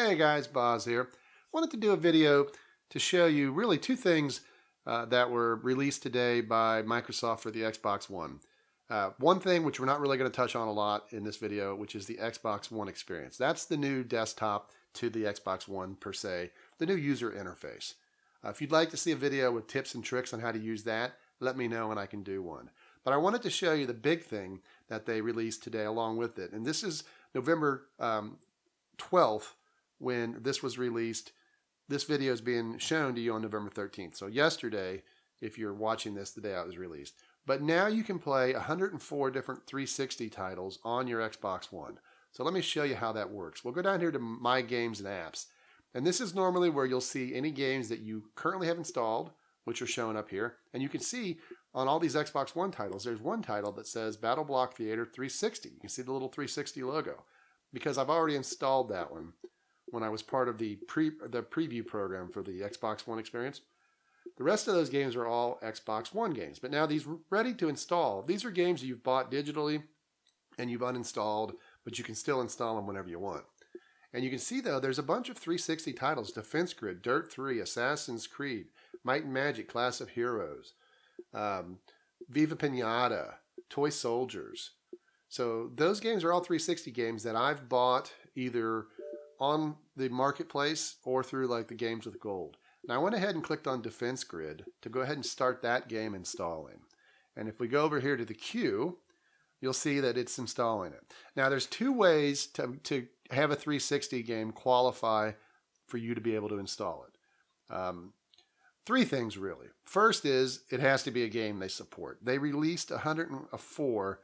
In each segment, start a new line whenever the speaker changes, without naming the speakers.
Hey guys, Boz here. Wanted to do a video to show you really two things that were released today by Microsoft for the Xbox One. One thing which we're not really going to touch on a lot in this video, which is the Xbox One experience. That's the new desktop to the Xbox One per se, the new user interface. If you'd like to see a video with tips and tricks on how to use that, let me know and I can do one. But I wanted to show you the big thing that they released today along with it. And this is November 12th when this was released. This video is being shown to you on November 13th. So yesterday, if you're watching this the day it was released. But now you can play 104 different 360 titles on your Xbox One. So let me show you how that works. We'll go down here to My Games and Apps. And this is normally where you'll see any games that you currently have installed, which are showing up here. And you can see on all these Xbox One titles, there's one title that says Battle Block Theater 360. You can see the little 360 logo because I've already installed that one when I was part of the preview program for the Xbox One experience. The rest of those games are all Xbox One games. But now these ready to install, these are games that you've bought digitally and you've uninstalled, but you can still install them whenever you want. And you can see, though, there's a bunch of 360 titles: Defense Grid, Dirt 3, Assassin's Creed, Might and Magic, Class of Heroes, Viva Pinata, Toy Soldiers. So those games are all 360 games that I've bought either on the marketplace or through like the Games with Gold. Now I went ahead and clicked on Defense Grid to go ahead and start that game installing. And if we go over here to the queue, you'll see that it's installing it. Now there's two ways to have a 360 game qualify for you to be able to install it. Three things really. First is it has to be a game they support. They released 104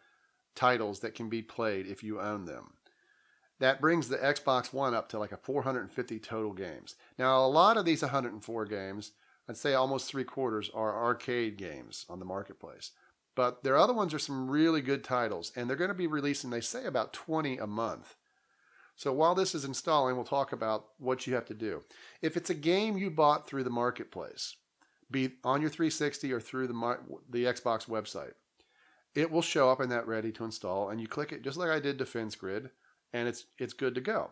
titles that can be played if you own them. That brings the Xbox One up to like a 450 total games. Now a lot of these 104 games, I'd say almost 3/4 are arcade games on the marketplace. But their other ones are some really good titles, and they're going to be releasing, they say, about 20 a month. So while this is installing, we'll talk about what you have to do. If it's a game you bought through the marketplace, be it on your 360 or through the Xbox website, it will show up in that ready to install, and you click it just like I did Defense Grid, and it's good to go.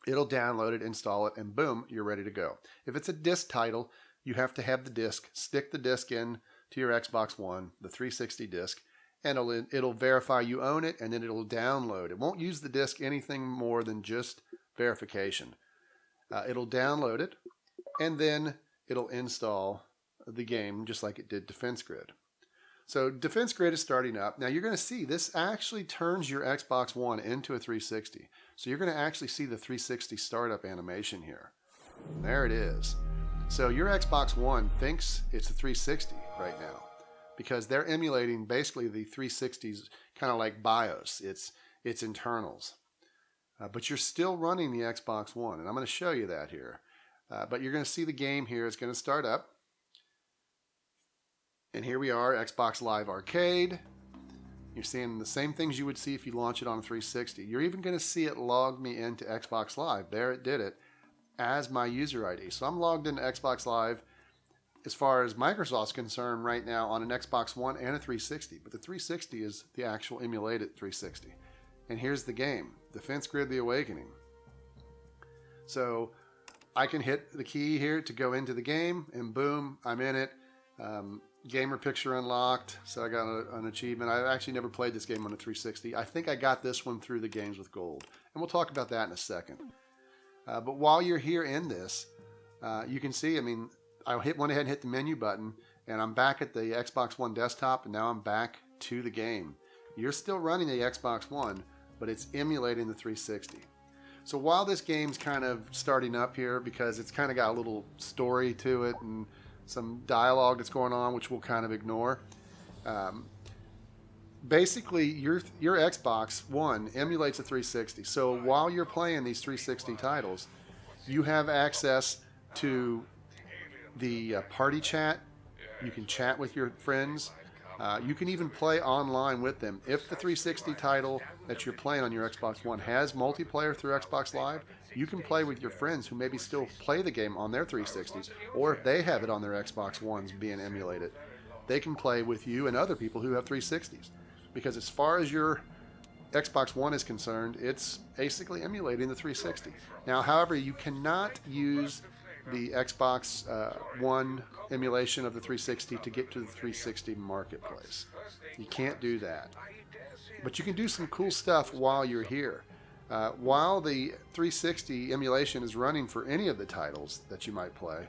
It'll download it, install it, and boom, you're ready to go. If it's a disc title, you have to have the disc, stick the disc in to your Xbox One, the 360 disc, and it'll verify you own it, and then it'll download. It won't use the disc anything more than just verification. It'll download it, and then it'll install the game just like it did Defense Grid. So Defense Grid is starting up. Now you're going to see this actually turns your Xbox One into a 360. So you're going to actually see the 360 startup animation here. There it is. So your Xbox One thinks it's a 360 right now because they're emulating basically the 360's kind of like BIOS, its internals. But you're still running the Xbox One, and I'm going to show you that here. But you're going to see the game here. It's going to start up. And here we are, Xbox Live Arcade. You're seeing the same things you would see if you launch it on a 360. You're even going to see it log me into Xbox Live. There it did it as my user ID. So I'm logged into Xbox Live as far as Microsoft's concerned right now on an Xbox One and a 360. But the 360 is the actual emulated 360. And here's the game, Defense Grid: The Awakening. So I can hit the key here to go into the game, and boom, I'm in it. Gamer picture unlocked, so I got an achievement. I've actually never played this game on a 360. I think I got this one through the Games with Gold, and we'll talk about that in a second. But while you're here in this, you can see, I mean, I went ahead and hit the menu button, and I'm back at the Xbox One desktop, and now I'm back to the game. You're still running the Xbox One, but it's emulating the 360. So while this game's kind of starting up here, because it's kind of got a little story to it, and some dialogue that's going on, which we'll kind of ignore. Basically, your Xbox One emulates a 360. So while you're playing these 360 titles, you have access to the party chat. You can chat with your friends. You can even play online with them. If the 360 title that you're playing on your Xbox One has multiplayer through Xbox Live, you can play with your friends who maybe still play the game on their 360s, or if they have it on their Xbox Ones being emulated, they can play with you and other people who have 360s. Because as far as your Xbox One is concerned, it's basically emulating the 360. Now, however, you cannot use the Xbox One emulation of the 360 to get to the 360 marketplace. You can't do that. But you can do some cool stuff while you're here. While the 360 emulation is running for any of the titles that you might play,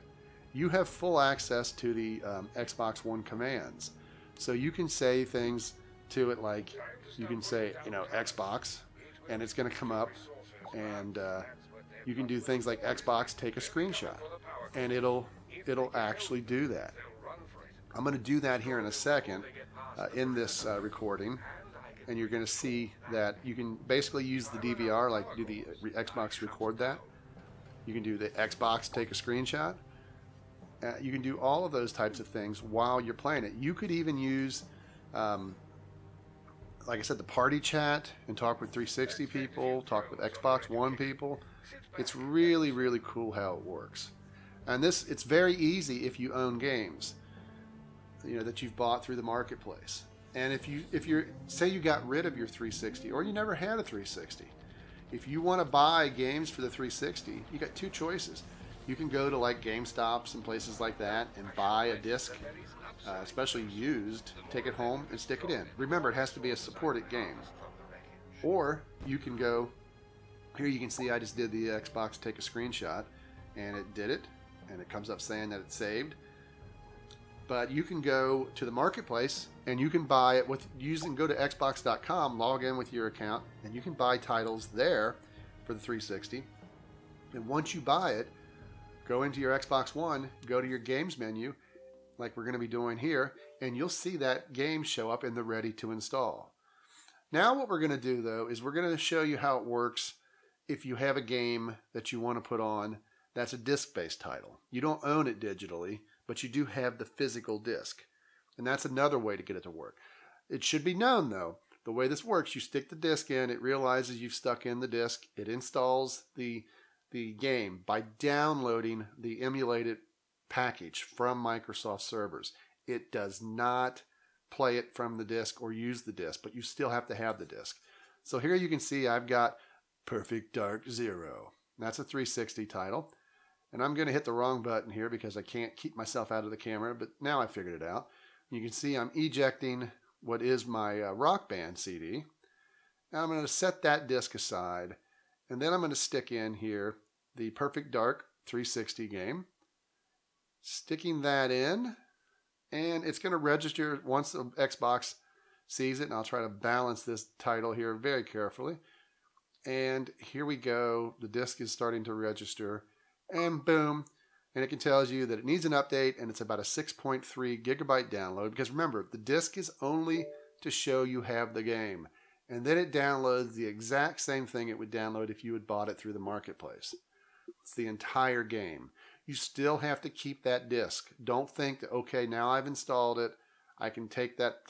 you have full access to the Xbox One commands. So you can say things to it like, you can say, Xbox, and it's going to come up, and you can do things like Xbox take a screenshot, and it'll actually do that. I'm going to do that here in a second in this recording, and you're going to see that you can basically use the DVR, like do the Xbox record that. You can do the Xbox take a screenshot. You can do all of those types of things while you're playing it. You could even use, like I said, the party chat and talk with 360 people, talk with Xbox One people. It's really, really cool how it works. And it's very easy if you own games, that you've bought through the marketplace. And if you're say you got rid of your 360 or you never had a 360, if you want to buy games for the 360, you got two choices. You can go to like GameStops and places like that and buy a disc, especially used, take it home and stick it in. Remember, it has to be a supported game. Or you can go, here you can see I just did the Xbox take a screenshot, and it did it, and it comes up saying that it's saved. But you can go to the marketplace and you can buy it go to xbox.com, log in with your account, and you can buy titles there for the 360. And once you buy it, go into your Xbox One, go to your games menu, like we're going to be doing here, and you'll see that game show up in the ready to install. Now what we're going to do, though, is we're going to show you how it works if you have a game that you want to put on that's a disc-based title. You don't own it digitally, but you do have the physical disc. And that's another way to get it to work. It should be known, though, the way this works, you stick the disc in, it realizes you've stuck in the disc, it installs the game by downloading the emulated package from Microsoft servers. It does not play it from the disc or use the disc, but you still have to have the disc. So here you can see I've got Perfect Dark Zero. That's a 360 title. And I'm going to hit the wrong button here because I can't keep myself out of the camera, but now I figured it out. You can see I'm ejecting what is my Rock Band CD. Now I'm going to set that disc aside, and then I'm going to stick in here the Perfect Dark 360 game. Sticking that in, and it's going to register once the Xbox sees it, and I'll try to balance this title here very carefully. And here we go. The disc is starting to register, and boom. And it can tell you that it needs an update, and it's about a 6.3 gigabyte download. Because remember, the disc is only to show you have the game. And then it downloads the exact same thing it would download if you had bought it through the marketplace. It's the entire game. You still have to keep that disc. Don't think that, okay, now I've installed it, I can take that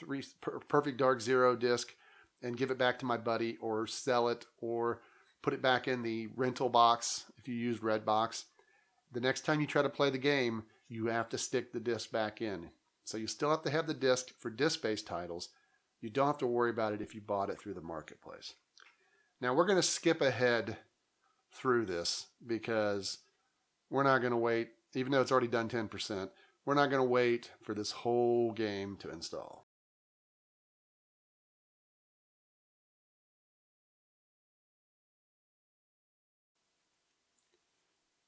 Perfect Dark Zero disc and give it back to my buddy, or sell it, or put it back in the rental box if you use Redbox. The next time you try to play the game, you have to stick the disc back in. So you still have to have the disc for disc-based titles. You don't have to worry about it if you bought it through the marketplace. Now we're going to skip ahead through this because we're not going to wait, even though it's already done 10%, we're not going to wait for this whole game to install.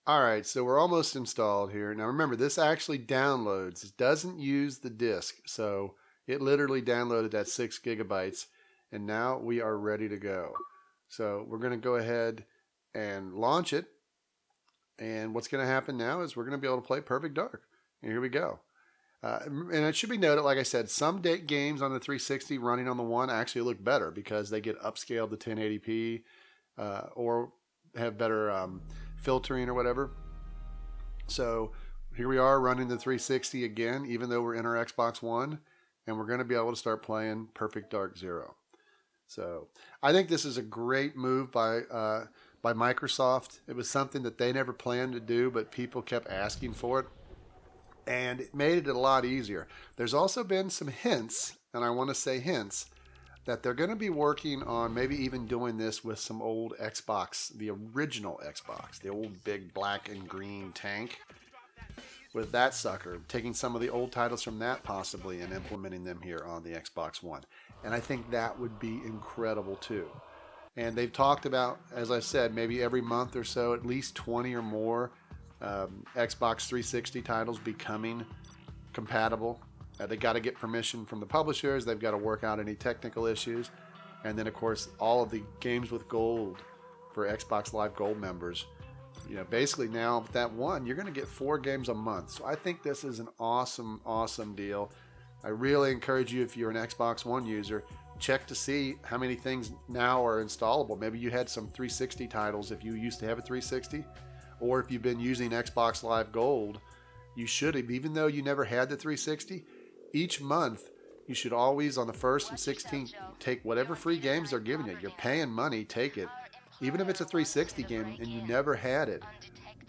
All right, so we're almost installed here. Now remember, this actually downloads. It doesn't use the disk, so it literally downloaded that 6 gigabytes, and now we are ready to go. So we're going to go ahead and launch it, and what's going to happen now is we're going to be able to play Perfect Dark. And here we go. And it should be noted, like I said, some games on the 360 running on the One actually look better because they get upscaled to 1080p or have better filtering or whatever. So here we are running the 360 again, even though we're in our Xbox One, and we're going to be able to start playing Perfect Dark Zero. So I think this is a great move by Microsoft. It was something that they never planned to do, but people kept asking for it, and it made it a lot easier. There's also been some hints, and I want to say hints, that they're going to be working on maybe even doing this with some old Xbox, the original Xbox, the old big black and green tank. With that sucker, taking some of the old titles from that possibly and implementing them here on the Xbox One. And I think that would be incredible too. And they've talked about, as I said, maybe every month or so, at least 20 or more Xbox 360 titles becoming compatible. They got to get permission from the publishers. They've got to work out any technical issues. And then, of course, all of the games with gold for Xbox Live Gold members. You know, basically now with that one, you're going to get 4 games a month. So I think this is an awesome, awesome deal. I really encourage you, if you're an Xbox One user, check to see how many things now are installable. Maybe you had some 360 titles if you used to have a 360. Or if you've been using Xbox Live Gold, you should have, even though you never had the 360, each month you should always, on the 1st and 16th, take whatever free games they're giving you. You're paying money, take it. Even if it's a 360 game and you never had it,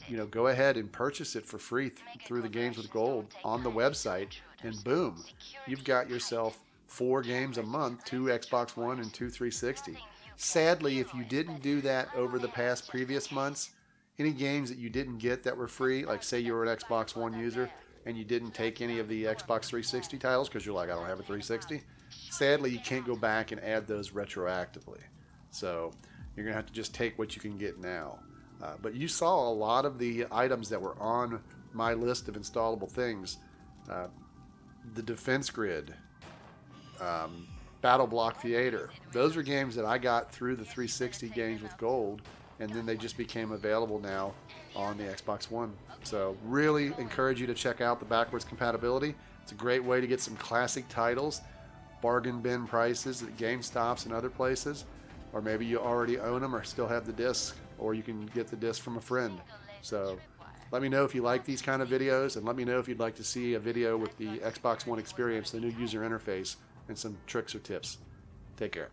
you know, go ahead and purchase it for free through the Games with Gold on the website, and boom, you've got yourself 4 games a month, 2 Xbox One and 2 360. Sadly, if you didn't do that over the past previous months, any games that you didn't get that were free, like say you were an Xbox One user and you didn't take any of the Xbox 360 titles because you're like, I don't have a 360, sadly, you can't go back and add those retroactively. So you're going to have to just take what you can get now. But you saw a lot of the items that were on my list of installable things. The Defense Grid, Battle Block Theater. Those are games that I got through the 360 Games with Gold, and then they just became available now on the Xbox One. So really encourage you to check out the Backwards Compatibility. It's a great way to get some classic titles, bargain bin prices at GameStops and other places, or maybe you already own them or still have the disc, or you can get the disc from a friend. So let me know if you like these kind of videos, and let me know if you'd like to see a video with the Xbox One experience, the new user interface, and some tricks or tips. Take care.